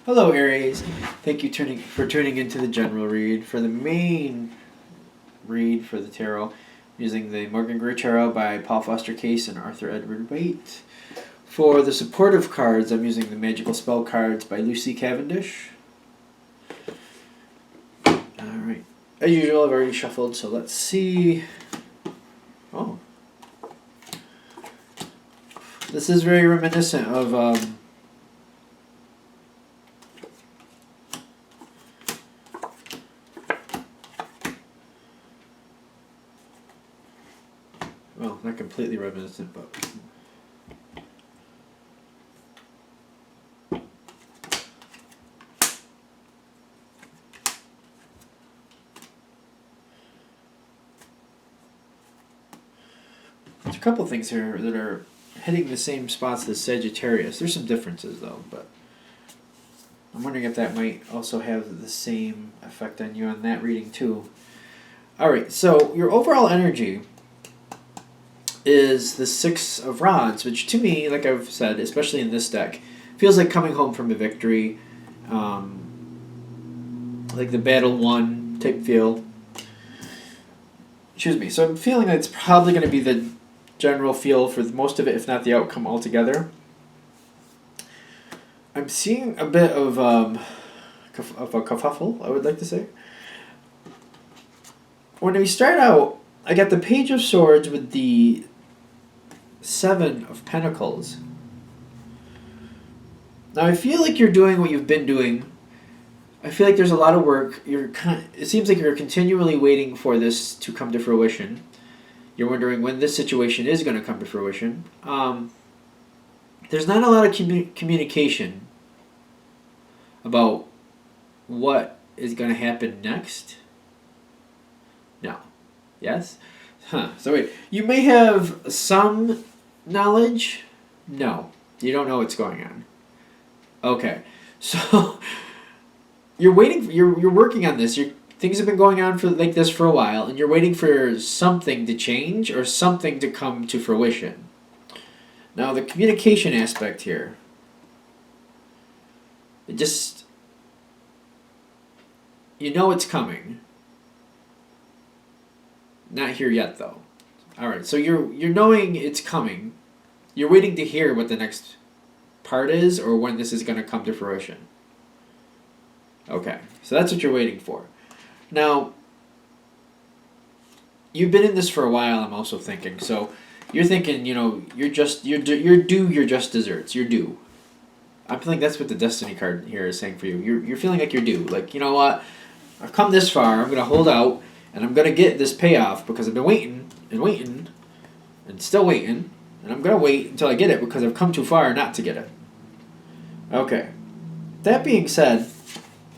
Hello, Aries. Thank you for tuning into the general read. For the main read for the tarot, using the Morgan Gray Tarot by Paul Foster Case and Arthur Edward Waite. For the supportive cards, I'm using the Magical Spell cards by Lucy Cavendish. Alright. As usual, I've already shuffled, so let's see. Oh. This is very reminiscent of well, not completely reminiscent, but there's a couple things here that are hitting the same spots as Sagittarius. There's some differences though, but I'm wondering if that might also have the same effect on you on that reading too. Alright, so your overall energy is the Six of Rods, which to me, like I've said, especially in this deck, feels like coming home from a victory, like the battle won type feel. Excuse me. So I'm feeling that it's probably going to be the general feel for most of it, if not the outcome altogether. I'm seeing a bit of a kerfuffle, I would like to say. When we start out, I got the Page of Swords with the Seven of Pentacles. Now I feel like you're doing what you've been doing. I feel like there's a lot of work. It seems like you're continually waiting for this to come to fruition. You're wondering when this situation is going to come to fruition. There's not a lot of communication about what is going to happen next. No. Yes? So wait. You may have some knowledge. No. You don't know what's going on. Okay. So you're waiting. You're working on this. Things have been going on like this for a while, and you're waiting for something to change or something to come to fruition. Now the communication aspect here. It just, you know it's coming. Not here yet though. All right, so you're knowing it's coming. You're waiting to hear what the next part is or when this is going to come to fruition. Okay, so that's what you're waiting for. Now, you've been in this for a while, I'm also thinking. So you're thinking, you're due your just desserts. You're due. I'm feeling that's what the Destiny card here is saying for you. You're feeling like you're due. Like, you know what? I've come this far. I'm going to hold out, and I'm going to get this payoff because I've been waiting and waiting and still waiting, and I'm going to wait until I get it because I've come too far not to get it. Okay. That being said,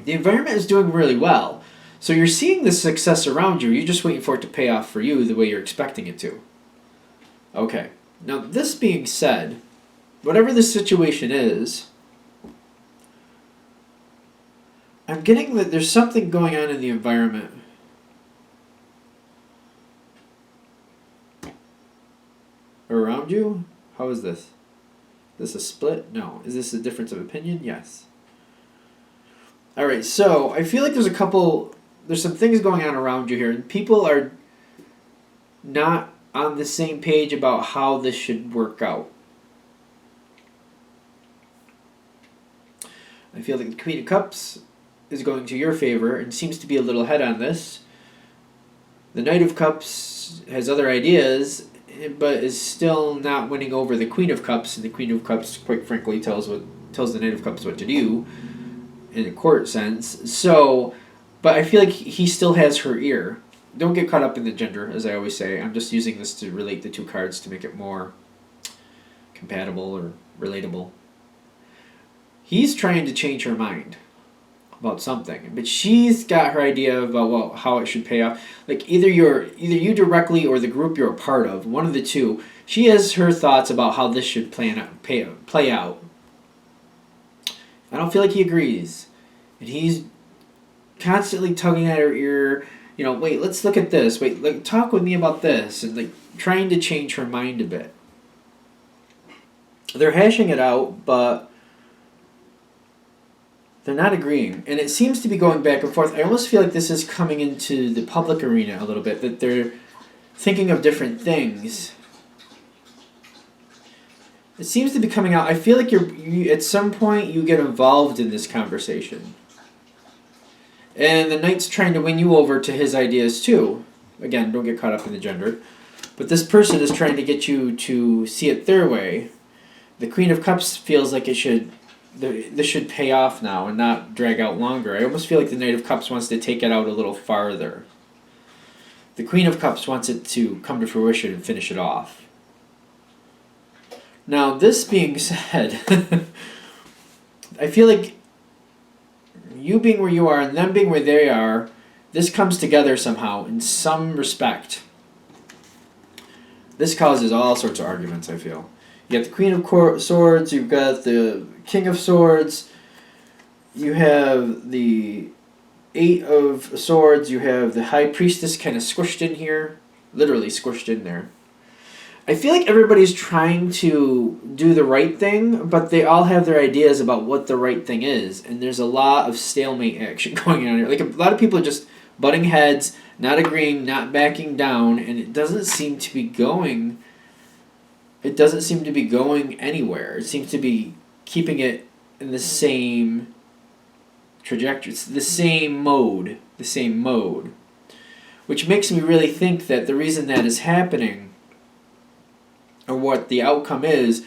the environment is doing really well. So you're seeing the success around you. You're just waiting for it to pay off for you the way you're expecting it to. Okay. Now, this being said, whatever the situation is, I'm getting that there's something going on in the environment. Around you? How is this? Is this a split? No. Is this a difference of opinion? Yes. Alright, so I feel like there's some things going on around you here, and people are not on the same page about how this should work out. I feel like the Queen of Cups is going to your favor and seems to be a little ahead on this. The Knight of Cups has other ideas, but is still not winning over the Queen of Cups, and the Queen of Cups, quite frankly, tells the Knight of Cups what to do in a court sense. So, but I feel like he still has her ear. Don't get caught up in the gender, as I always say. I'm just using this to relate the two cards to make it more compatible or relatable. He's trying to change her mind about something, but she's got her idea about how it should pay off. Like either you directly or the group you're a part of, one of the two. She has her thoughts about how this should play out. I don't feel like he agrees, and he's constantly tugging at her ear. Wait, let's look at this. Wait, talk with me about this, and trying to change her mind a bit. They're hashing it out, but They're not agreeing, and it seems to be going back and forth. I almost feel like this is coming into the public arena a little bit, that they're thinking of different things. It seems to be coming out. I feel like you at some point you get involved in this conversation. And the knight's trying to win you over to his ideas too. Again, don't get caught up in the gender. But this person is trying to get you to see it their way. The Queen of Cups feels like this should pay off now and not drag out longer. I almost feel like the Knight of Cups wants to take it out a little farther. The Queen of Cups wants it to come to fruition and finish it off. Now, this being said, I feel like you being where you are and them being where they are, this comes together somehow in some respect. This causes all sorts of arguments, I feel. You got the Queen of Swords, you've got the King of Swords, you have the Eight of Swords, you have the High Priestess kind of squished in here. Literally squished in there. I feel like everybody's trying to do the right thing, but they all have their ideas about what the right thing is. And there's a lot of stalemate action going on here. Like, a lot of people are just butting heads, not agreeing, not backing down, and it doesn't seem to be going... It doesn't seem to be going anywhere. It seems to be keeping it in the same trajectory. It's the same mode. The same mode. Which makes me really think that the reason that is happening, or what the outcome is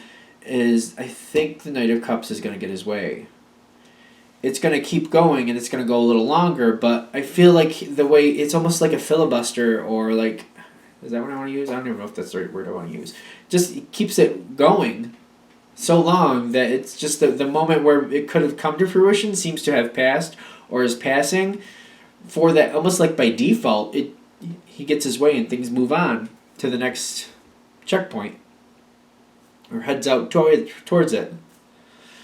I think the Knight of Cups is going to get his way. It's going to keep going and it's going to go a little longer, but I feel like the way, it's almost like a filibuster, or like, is that what I want to use? I don't even know if that's the right word I want to use. Just it keeps it going so long that it's just the moment where it could have come to fruition seems to have passed or is passing. For that, almost like by default, he gets his way and things move on to the next checkpoint, or heads out towards it.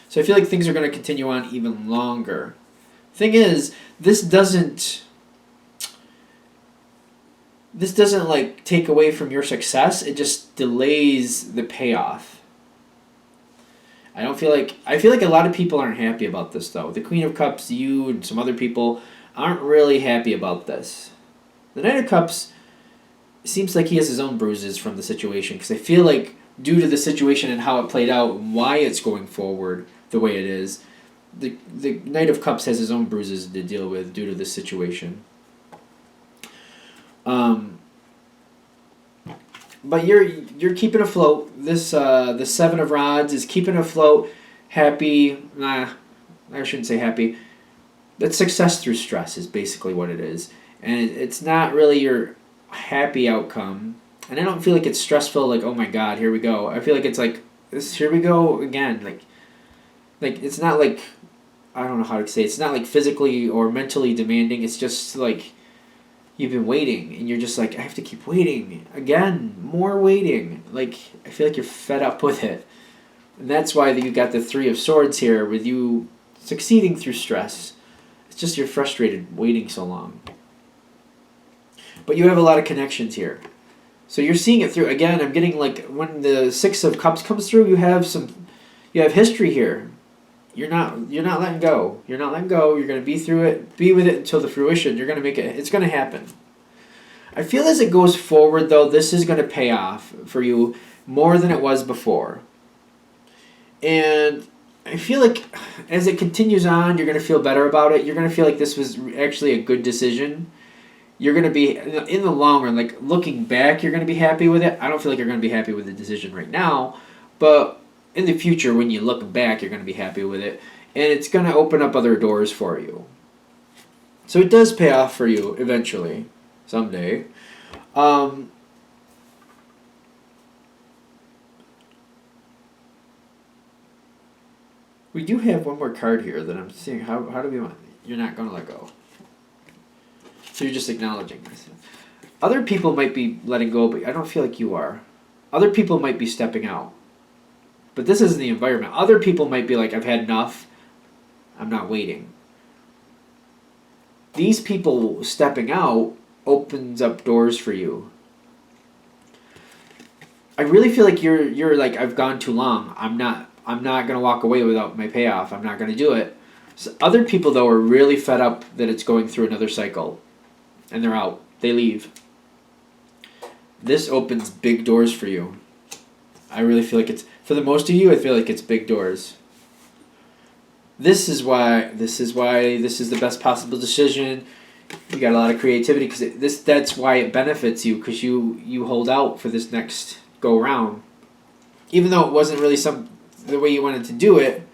So I feel like things are going to continue on even longer. Thing is, this doesn't like take away from your success. It just delays the payoff. I feel like a lot of people aren't happy about this though. The Queen of Cups, you and some other people aren't really happy about this. The Knight of Cups seems like he has his own bruises from the situation, because I feel like due to the situation and how it played out and why it's going forward the way it is, the Knight of Cups has his own bruises to deal with due to this situation. But you're keeping afloat. This the Seven of Rods is keeping afloat. Happy? Nah, I shouldn't say happy. That's success through stress is basically what it is, and it's not really your happy outcome. And I don't feel like it's stressful. Like, oh my God, here we go. I feel like it's like this. Here we go again. Like it's not like, I don't know how to say it. It's not like physically or mentally demanding. It's just like you've been waiting and you're just like, I have to keep waiting again, more waiting. Like, I feel like you're fed up with it. And that's why you got the Three of Swords here with you succeeding through stress. It's just you're frustrated waiting so long. But you have a lot of connections here. So you're seeing it through. Again, I'm getting like when the Six of Cups comes through, you have history here. You're not letting go. You're not letting go. You're going to be through it, be with it until the fruition. You're going to make it. It's going to happen. I feel as it goes forward, though, this is going to pay off for you more than it was before. And I feel like as it continues on, you're going to feel better about it. You're going to feel like this was actually a good decision. You're going to be, in the long run, like looking back, you're going to be happy with it. I don't feel like you're going to be happy with the decision right now, but in the future, when you look back, you're going to be happy with it. And it's going to open up other doors for you. So it does pay off for you eventually, someday. We do have one more card here that I'm seeing. How do we want? You're not going to let go. So you're just acknowledging this. Other people might be letting go, but I don't feel like you are. Other people might be stepping out. But this isn't the environment. Other people might be like, I've had enough. I'm not waiting. These people stepping out opens up doors for you. I really feel like you're like, I've gone too long. I'm not going to walk away without my payoff. I'm not going to do it. So other people, though, are really fed up that it's going through another cycle, and they're out. They leave. This opens big doors for you. I really feel like it's, for the most of you, I feel like it's big doors. This is why this is the best possible decision. You got a lot of creativity because that's why it benefits you, because you hold out for this next go round. Even though it wasn't really the way you wanted to do it,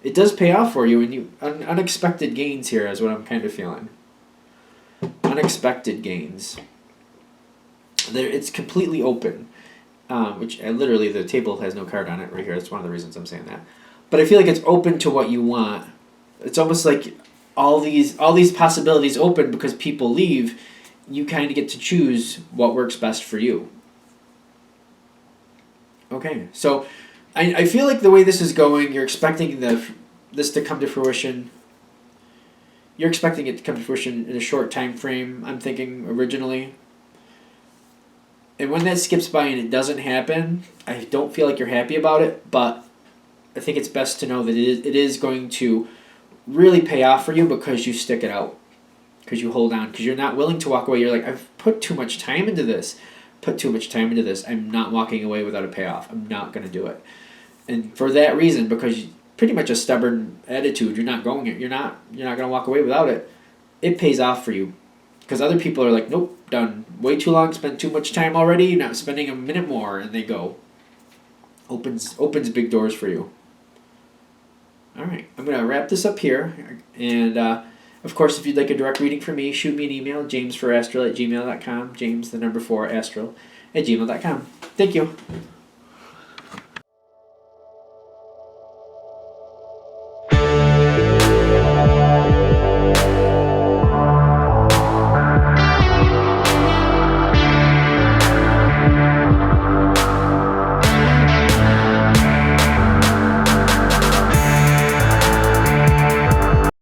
it does pay off for you, and unexpected gains here is what I'm kind of feeling. Unexpected gains. It's completely open, which literally the table has no card on it right here. That's one of the reasons I'm saying that. But I feel like it's open to what you want. It's almost like all these possibilities open because people leave. You kind of get to choose what works best for you. Okay, so I feel like the way this is going, you're expecting this to come to fruition. You're expecting it to come to fruition in a short time frame, I'm thinking originally. And when that skips by and it doesn't happen, I don't feel like you're happy about it, but I think it's best to know that it is going to really pay off for you because you stick it out, because you hold on, because you're not willing to walk away. You're like, I've put too much time into this. I'm not walking away without a payoff. I'm not going to do it. And for that reason, because pretty much a stubborn attitude, you're not going you're not going to walk away without it. It pays off for you. Because other people are like, nope, done. Way too long, spent too much time already, not spending a minute more, and they go. Opens big doors for you. All right, I'm going to wrap this up here. And, of course, if you'd like a direct reading from me, shoot me an email, jamesforastral@gmail.com, james4astral@gmail.com. Thank you.